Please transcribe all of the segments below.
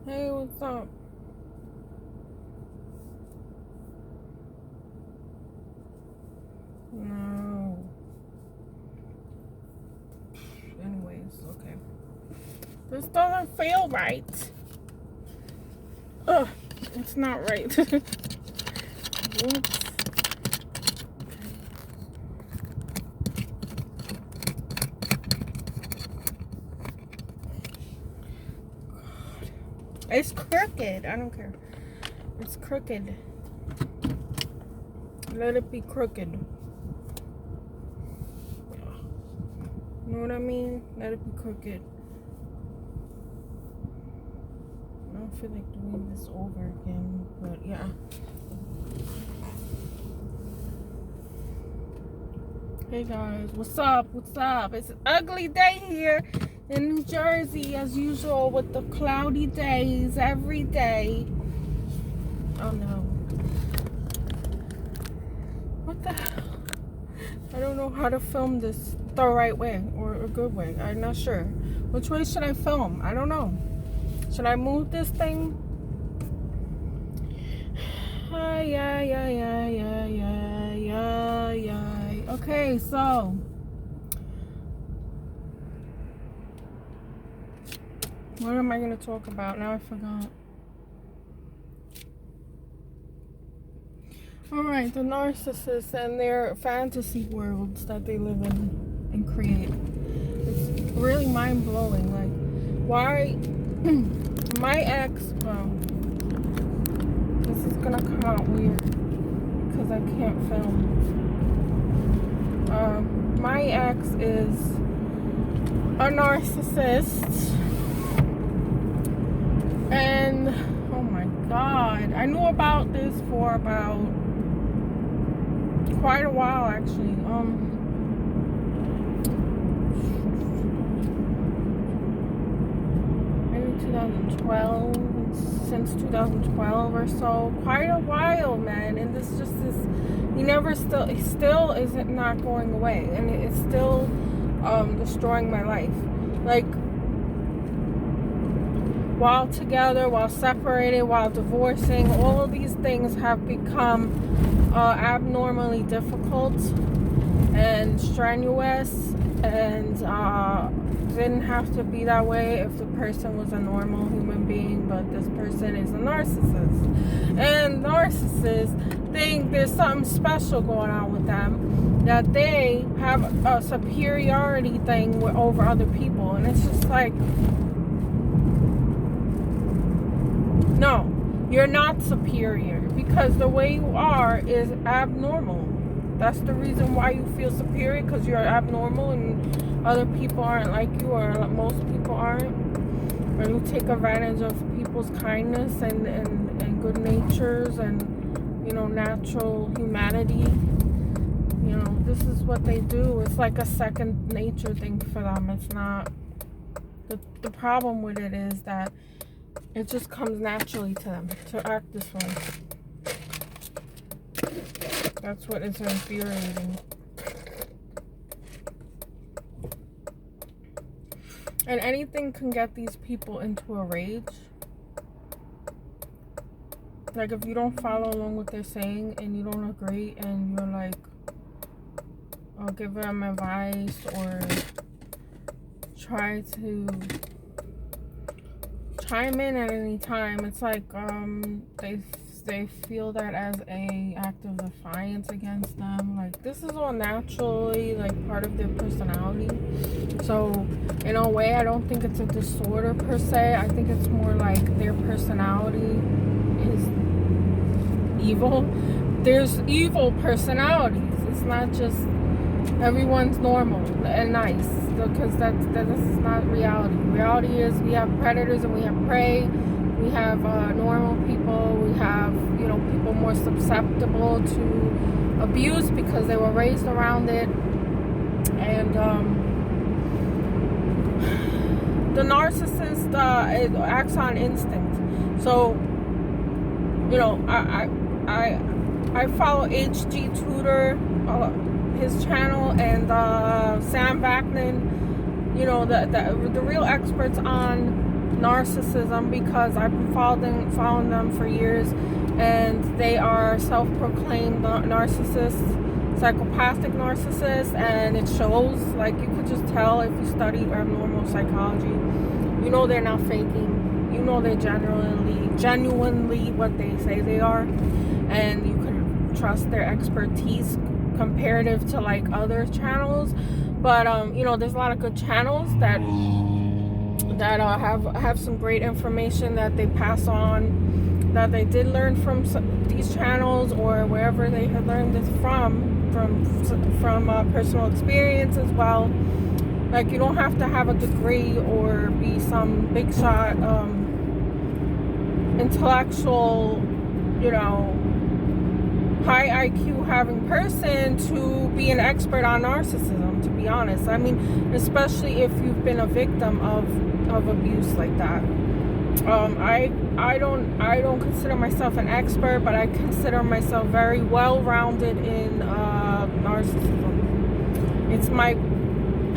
Hey, what's up? No. Anyways, okay. This doesn't feel right. Ugh, it's not right. Whoops. It's crooked. I don't care. It's crooked. Let it be crooked. You know what I mean? Let it be crooked. I don't feel like doing this over again, but yeah. Hey guys, what's up? What's up? It's an ugly day here in New Jersey as usual with the cloudy days every day. Oh no. What the hell? I don't know how to film this the right way or a good way. I'm not sure. Which way should I film? I don't know. Should I move this thing? Okay, so what am I going to talk about? Now I forgot. Alright, the narcissists and their fantasy worlds that they live in and create. It's really mind-blowing. Like, why my ex, well, this is gonna come out weird because I can't film. My ex is a narcissist, and oh my god, I knew about this for about quite a while actually. Maybe 2012, since 2012 or so, quite a while, man. And this just is, it still isn't not going away, and it's still destroying my life. Like, while together, while separated, while divorcing, all of these things have become abnormally difficult and strenuous, and didn't have to be that way if the person was a normal human being, but this person is a narcissist. And narcissists think there's something special going on with them, that they have a superiority thing over other people, and it's just like, no, you're not superior, because the way you are is abnormal. That's the reason why you feel superior, because you're abnormal and other people aren't like you, or most people aren't. Or you take advantage of people's kindness and good natures and, natural humanity. This is what they do. It's like a second nature thing for them. It's not. The problem with it is that it just comes naturally to them to act this way. That's what is infuriating. And anything can get these people into a rage. Like, if you don't follow along what they're saying and you don't agree and you're like, I'll give them advice or try to chime in at any time, it's like they feel that as a act of defiance against them. Like, this is all naturally like part of their personality. So in a way, I don't think it's a disorder per se. I think it's more like their personality is evil. There's evil personalities. It's not just everyone's normal and nice, because this is not reality. Reality is we have predators and we have prey. We have normal people. We have, people more susceptible to abuse because they were raised around it. And the narcissist acts on instinct. So, I follow HG Tutor, his channel, and Sam Vaknin, the real experts on narcissism because I've been following them for years, and they are self-proclaimed narcissists, psychopathic narcissists, and it shows. Like, you could just tell if you study abnormal psychology. You know they're not faking. You know they're genuinely what they say they are, and you can trust their expertise comparative to like other channels. But there's a lot of good channels that have some great information that they pass on, that they did learn from these channels or wherever they had learned this from personal experience as well. Like, you don't have to have a degree or be some big shot intellectual, high IQ having person to be an expert on narcissism, to be honest. I mean, especially if you've been a victim of abuse like that. I don't consider myself an expert, but I consider myself very well-rounded in narcissism. It's my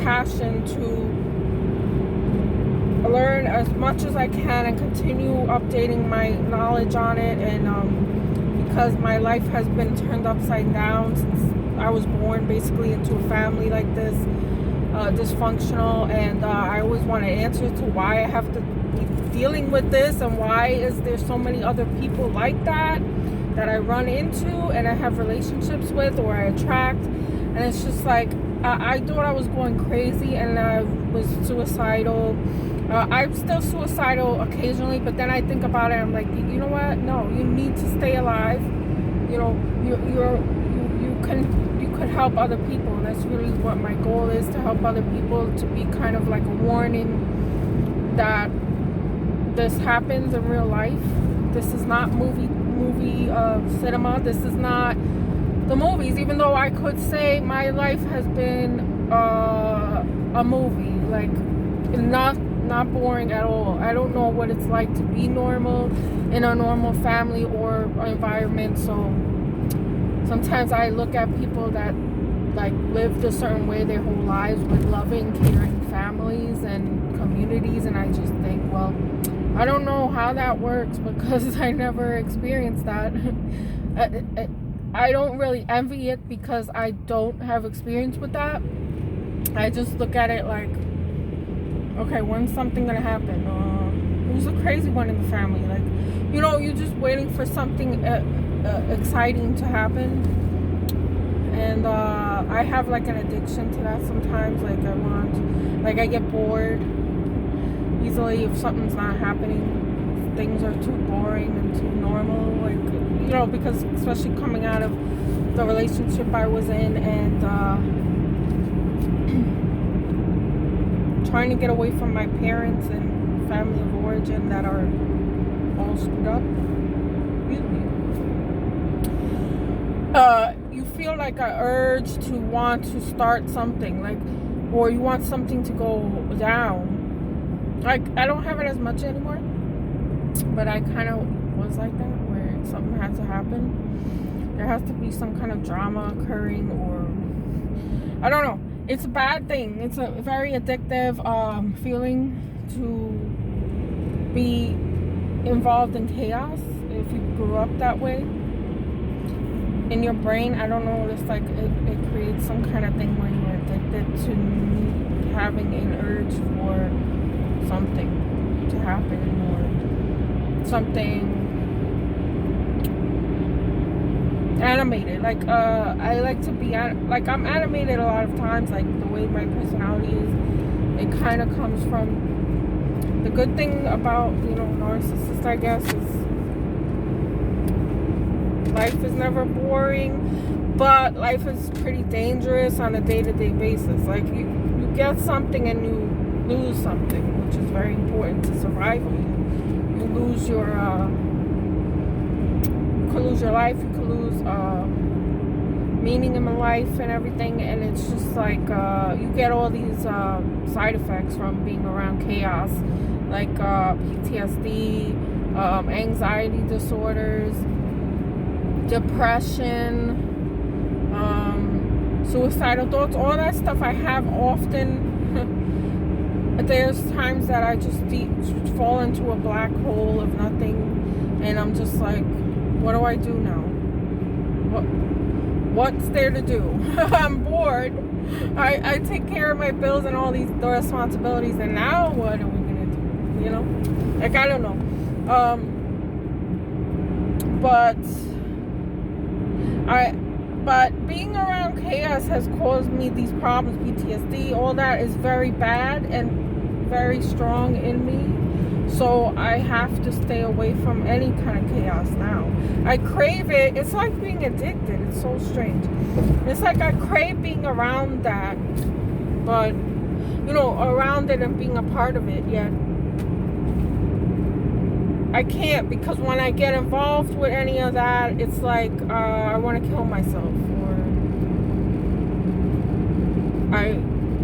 passion to learn as much as I can and continue updating my knowledge on it, and because my life has been turned upside down since I was born, basically into a family like this, dysfunctional, and I always wanted answers to why I have to be dealing with this, and why is there so many other people like that I run into and I have relationships with or I attract. And it's just like, I thought I was going crazy and I was suicidal. I'm still suicidal occasionally, but then I think about it, I'm like, you know what? No, you need to stay alive. You could help other people, and that's really what my goal is, to help other people, to be kind of like a warning that this happens in real life. This is not movie cinema. This is not the movies, even though I could say my life has been a movie, like not boring at all. I don't know what it's like to be normal in a normal family or environment. So sometimes I look at people that like lived a certain way their whole lives with loving, caring families and communities, and I just think, well, I don't know how that works because I never experienced that. I don't really envy it because I don't have experience with that. I just look at it like, okay, when's something gonna happen? Who's the crazy one in the family? Like, you're just waiting for something exciting to happen. And I have like an addiction to that sometimes. Like, I get bored easily if something's not happening. If things are too boring and too normal. Like, because especially coming out of the relationship I was in, and trying to get away from my parents and family of origin that are all screwed up. You feel like an urge to want to start something, like, or you want something to go down. Like, I don't have it as much anymore, but I kind of was like that, where something had to happen. There has to be some kind of drama occurring, or I don't know. It's a bad thing. It's a very addictive feeling to be involved in chaos if you grew up that way. In your brain, I don't know, it's like it creates some kind of thing where you're addicted to having an urge for something to happen, or something animated. Like, I like to be I'm animated a lot of times. Like, the way my personality is, it kind of comes from the good thing about narcissists, I guess, is life is never boring, but life is pretty dangerous on a day-to-day basis. Like, you get something and you lose something, which is very important to survival. You lose your you could lose your life, you could lose meaning in life and everything, and it's just like you get all these side effects from being around chaos, like PTSD, anxiety disorders, depression, suicidal thoughts, all that stuff I have often there's times that I just fall into a black hole of nothing, and I'm just like, what do I do now? What's there to do? I'm bored. I take care of my bills and all the responsibilities, and now what are we gonna do? You know, like, I don't know. But being around chaos has caused me these problems. PTSD, all that is very bad and very strong in me. So I have to stay away from any kind of chaos now. I crave it. It's like being addicted. It's so strange. It's like I crave being around that, but, you know, around it and being a part of it, yet I can't, because when I get involved with any of that, it's like I want to kill myself, or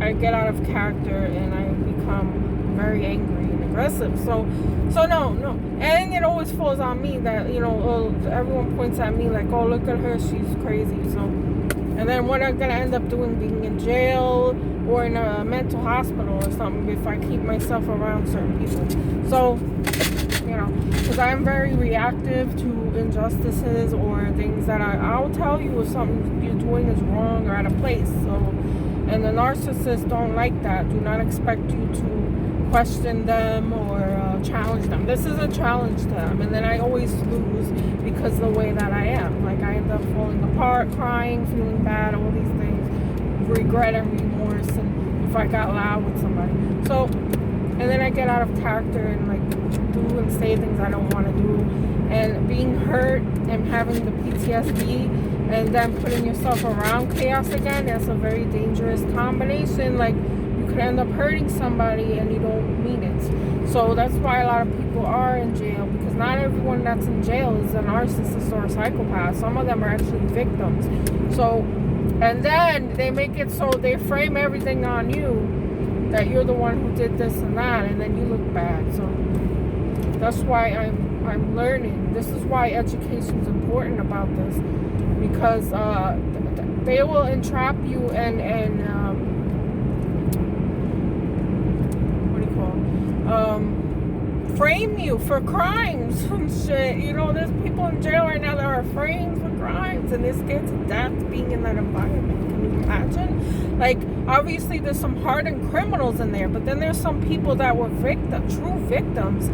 I get out of character and I become very angry and aggressive. So no, and it always falls on me that, you know, everyone points at me like, oh, look at her, she's crazy. So, and then what I'm gonna end up doing, being in jail or in a mental hospital or something if I keep myself around certain people. So, you know, because I'm very reactive to injustices or things that I'll tell you if something you're doing is wrong or out of place. So, and the narcissists don't like that. Do not expect you to question them or challenge them. This is a challenge to them, and then I always lose because of the way that I am. Like, I end up falling apart, crying, feeling bad, all these things, regret and remorse, and if I got loud with somebody. So, and then I get out of character and like do and say things I don't want to do, and being hurt and having the PTSD and then putting yourself around chaos again, that's a very dangerous combination. Like, you could end up hurting somebody and you don't mean it. So that's why a lot of people are in jail, because not everyone that's in jail is a narcissist or a psychopath. Some of them are actually victims. So, and then they make it so they frame everything on you, that you're the one who did this and that, and then you look bad. So that's why I'm learning. This is why education is important about this, because they will entrap you and what do you call it? Frame you for crimes and shit. You know, there's people in jail right now that are framed for crimes, and they're scared to death being in that environment. Can you imagine? Like, obviously there's some hardened criminals in there, but then there's some people that were true victims,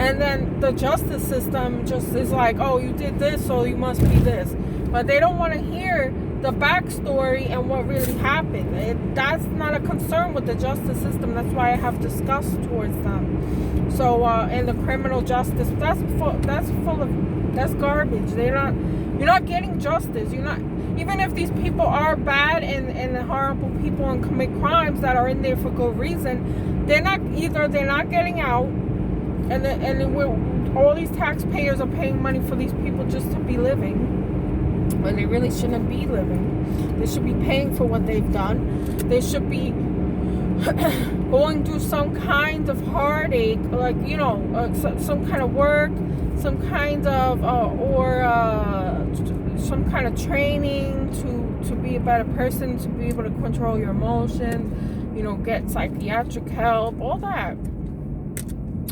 and then the justice system just is like, oh, you did this, so you must be this. But they don't want to hear the backstory and what really happened. That's not a concern with the justice system. That's why I have disgust towards them. So and the criminal justice, that's garbage. You're not getting justice. You're not, even if these people are bad and horrible people and commit crimes that are in there for good reason, they're not getting out, and all these taxpayers are paying money for these people just to be living, when they really shouldn't be living. They should be paying for what they've done. They should be going through some kind of heartache, like, you know, some kind of work, some kind of some kind of training to be a better person, to be able to control your emotions, you know, get psychiatric help, all that.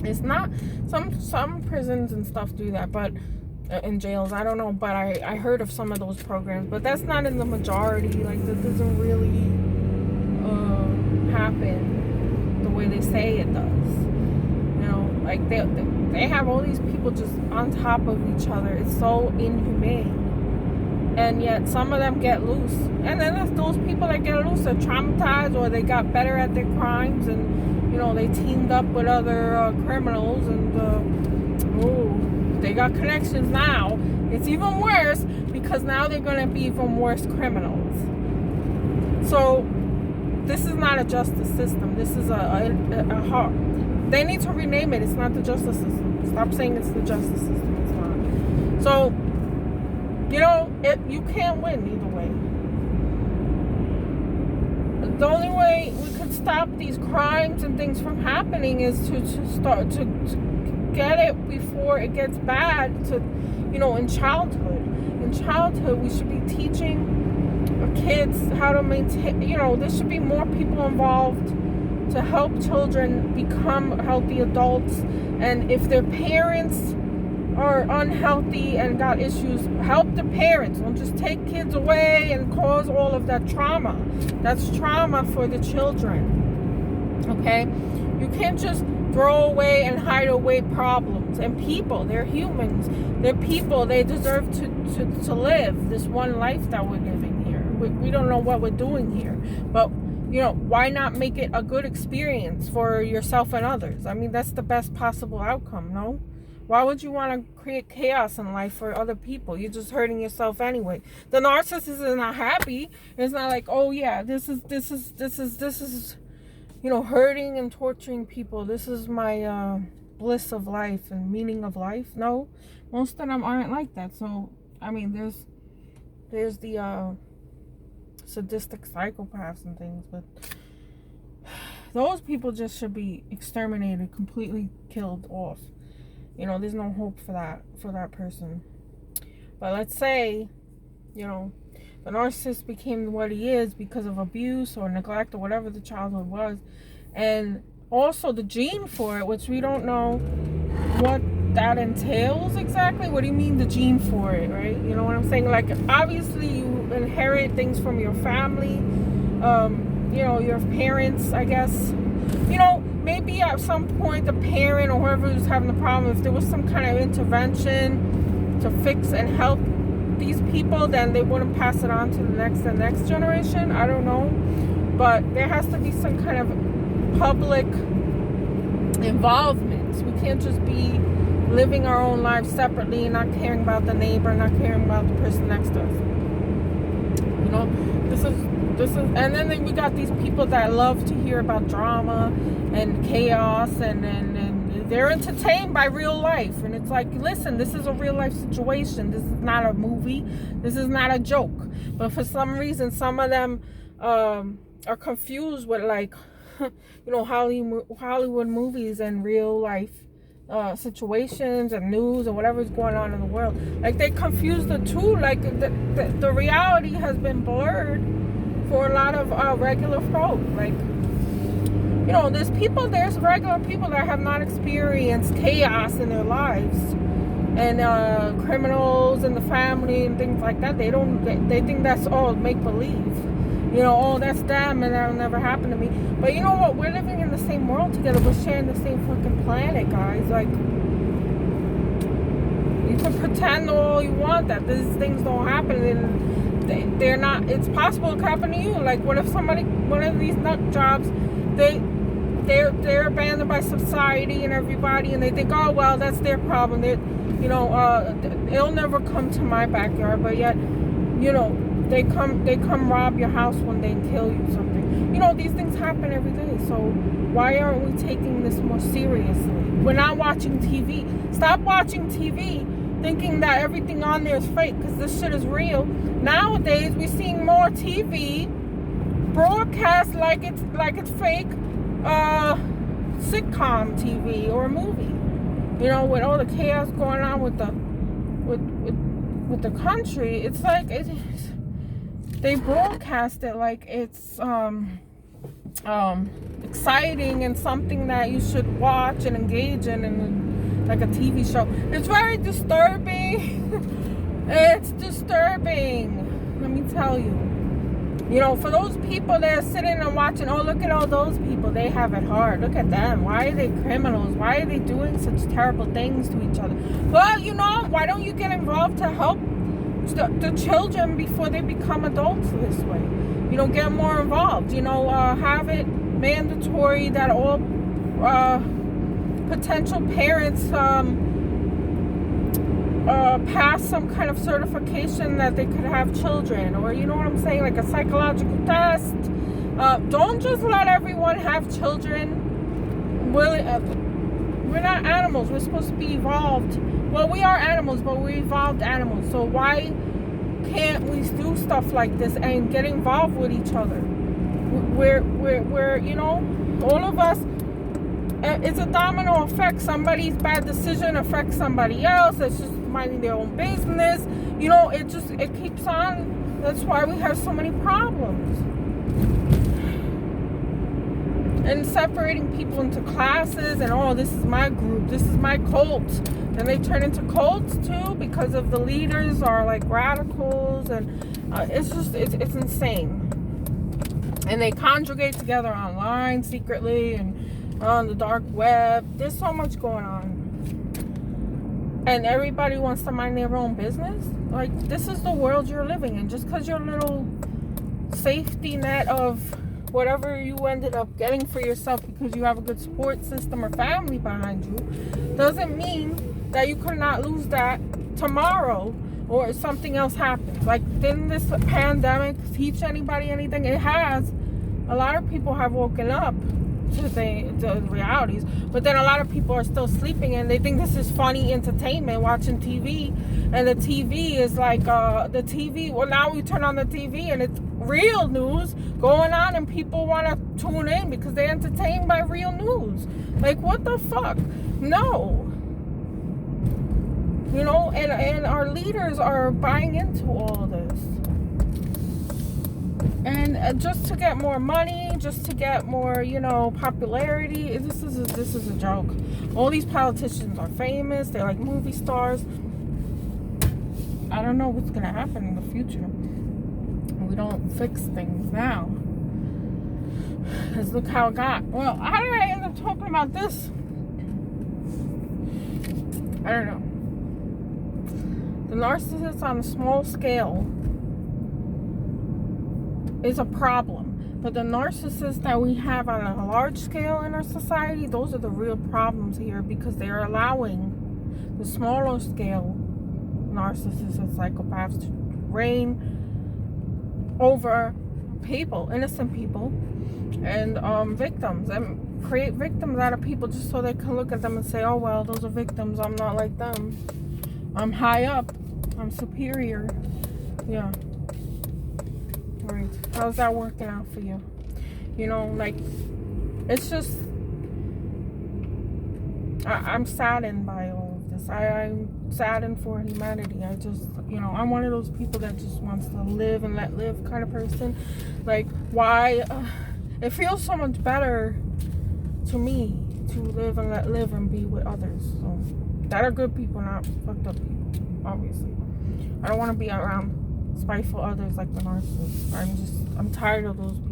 It's not, some prisons and stuff do that, but in jails, I don't know, but I heard of some of those programs, but that's not in the majority. Like, that doesn't really happen the way they say it does. You know, like, they have all these people just on top of each other. It's so inhumane. And yet some of them get loose, and then there's those people that get loose are traumatized, or they got better at their crimes, and, you know, they teamed up with other criminals, and they got connections now. It's even worse, because now they're going to be even worse criminals. So this is not a justice system. This is they need to rename it. It's not the justice system. Stop saying it's the justice system. It's not. So, you know, you can't win either way. The only way we could stop these crimes and things from happening is to start to get it before it gets bad. To, you know, in childhood. In childhood, we should be teaching our kids how to maintain. You know, there should be more people involved to help children become healthy adults. And if their parents are unhealthy and got issues, help the parents. Don't just take kids away and cause all of that trauma. That's trauma for the children. Okay? You can't just throw away and hide away problems. And people, they're humans. They're people. They deserve to live this one life that we're living here. We don't know what we're doing here. But, you know, why not make it a good experience for yourself and others? I mean, that's the best possible outcome, no? Why would you want to create chaos in life for other people? You're just hurting yourself anyway. The narcissist is not happy. It's not like, oh yeah, this is, you know, hurting and torturing people. This is my bliss of life and meaning of life. No, most of them aren't like that. So, I mean, there's the sadistic psychopaths and things, but those people just should be exterminated, completely killed off. You know, there's no hope for that person. But let's say, you know, the narcissist became what he is because of abuse or neglect or whatever the childhood was. And also the gene for it, which we don't know what that entails exactly. What do you mean the gene for it, right? You know what I'm saying? Like, obviously you inherit things from your family, you know, your parents, I guess. You know, maybe at some point the parent or whoever was having the problem, if there was some kind of intervention to fix and help these people, then they wouldn't pass it on to the next generation. I don't know. But there has to be some kind of public involvement. We can't just be living our own lives separately and not caring about the neighbor, not caring about the person next to us. You know, this is, and then we got these people that love to hear about drama and chaos, and they're entertained by real life. And it's like, listen, this is a real life situation. This is not a movie. This is not a joke. But for some reason, some of them are confused with, like, you know, Hollywood movies and real life situations and news and whatever's going on in the world. Like, they confuse the two. Like, the reality has been blurred for a lot of regular folk. Like, you know, there's regular people that have not experienced chaos in their lives, and criminals in the family and things like that. They think that's all make believe. You know, oh, that's them and that'll never happen to me. But you know what? We're living in the same world together. We're sharing the same fucking planet, guys. Like, you can pretend all you want that these things don't happen, and they're not. It's possible it could happen to you. Like, what if one of these nut jobs, they're abandoned by society and everybody, and they think, oh well, that's their problem. You know, it'll never come to my backyard, but yet, you know, they come rob your house one day and kill you something. You know, these things happen every day. So why aren't we taking this more seriously? We're not watching TV. Stop watching TV thinking that everything on there is fake, because this shit is real. Nowadays we're seeing more TV broadcast like it's fake sitcom TV or a movie. You know, with all the chaos going on with the country, it's like they broadcast it like it's exciting and something that you should watch and engage in, and like a TV show. It's very disturbing. It's disturbing, let me tell you. You know, for those people that are sitting and watching, oh, look at all those people, they have it hard. Look at them. Why are they criminals? Why are they doing such terrible things to each other? Well, you know, why don't you get involved to help the children before they become adults this way? You know, get more involved. You know, have it mandatory that all potential parents pass some kind of certification that they could have children, or you know what I'm saying, like a psychological test. Don't just let everyone have children. We're not animals. We're supposed to be evolved. Well, we are animals, but we're evolved animals. So why can't we do stuff like this and get involved with each other? We're you know, all of us. It's a domino effect. Somebody's bad decision affects somebody else. It's just minding their own business. You know, it keeps on. That's why we have so many problems. and separating people into classes, and oh, this is my group, this is my cult. Then they turn into cults too because of the leaders are like radicals, and it's insane. And they congregate together online secretly and on the dark web. There's so much going on, and everybody wants to mind their own business. Like, this is the world you're living in. Just because your little safety net of whatever you ended up getting for yourself because you have a good support system or family behind you doesn't mean that you could not lose that tomorrow or something else happens. Like, didn't this pandemic teach anybody anything? It has. A lot of people have woken up to the realities, but then a lot of people are still sleeping and they think this is funny entertainment, watching TV. And the TV is like the TV, well, now we turn on the TV and it's real news going on, and people want to tune in because they're entertained by real news. Like, what the fuck? No. You know, and our leaders are buying into all of this. And just to get more money, just to get more, you know, popularity. This is a joke. All these politicians are famous. They're like movie stars. I don't know what's going to happen in the future. We don't fix things now. Because look how it got. Well, how did I end up talking about this? I don't know. The narcissist on a small scale is a problem. But the narcissists that we have on a large scale in our society, those are the real problems here, because they're allowing the smaller scale narcissists and psychopaths to reign over people, innocent people, and victims, and create victims out of people just so they can look at them and say, oh, well, those are victims. I'm not like them. I'm high up. I'm superior. Yeah. Right. How's that working out for you? You know, like, it's just, I'm saddened by all of this. I'm saddened for humanity. I just, you know, I'm one of those people that just wants to live and let live kind of person. Like, why? It feels so much better to me to live and let live and be with others. So, that are good people, not fucked up people, obviously. I don't want to be around spiteful others like the narcissists. I'm tired of those people.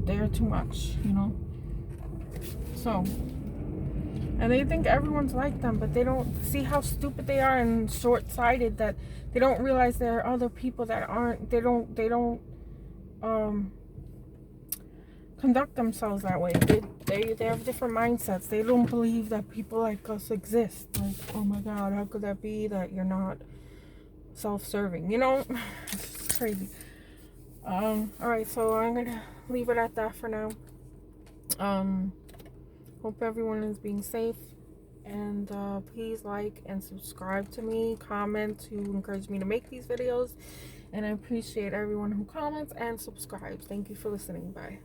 They're too much, you know. So, and they think everyone's like them, but they don't see how stupid they are and short-sighted, that they don't realize there are other people that aren't. They don't conduct themselves that way. They have different mindsets. They don't believe that people like us exist. Like, oh my God, how could that be that you're not self-serving? You know, it's crazy. All right, so I'm gonna leave it at that for now. Hope everyone is being safe, and please like and subscribe to me, comment to encourage me to make these videos, and I appreciate everyone who comments and subscribes. Thank you for listening. Bye.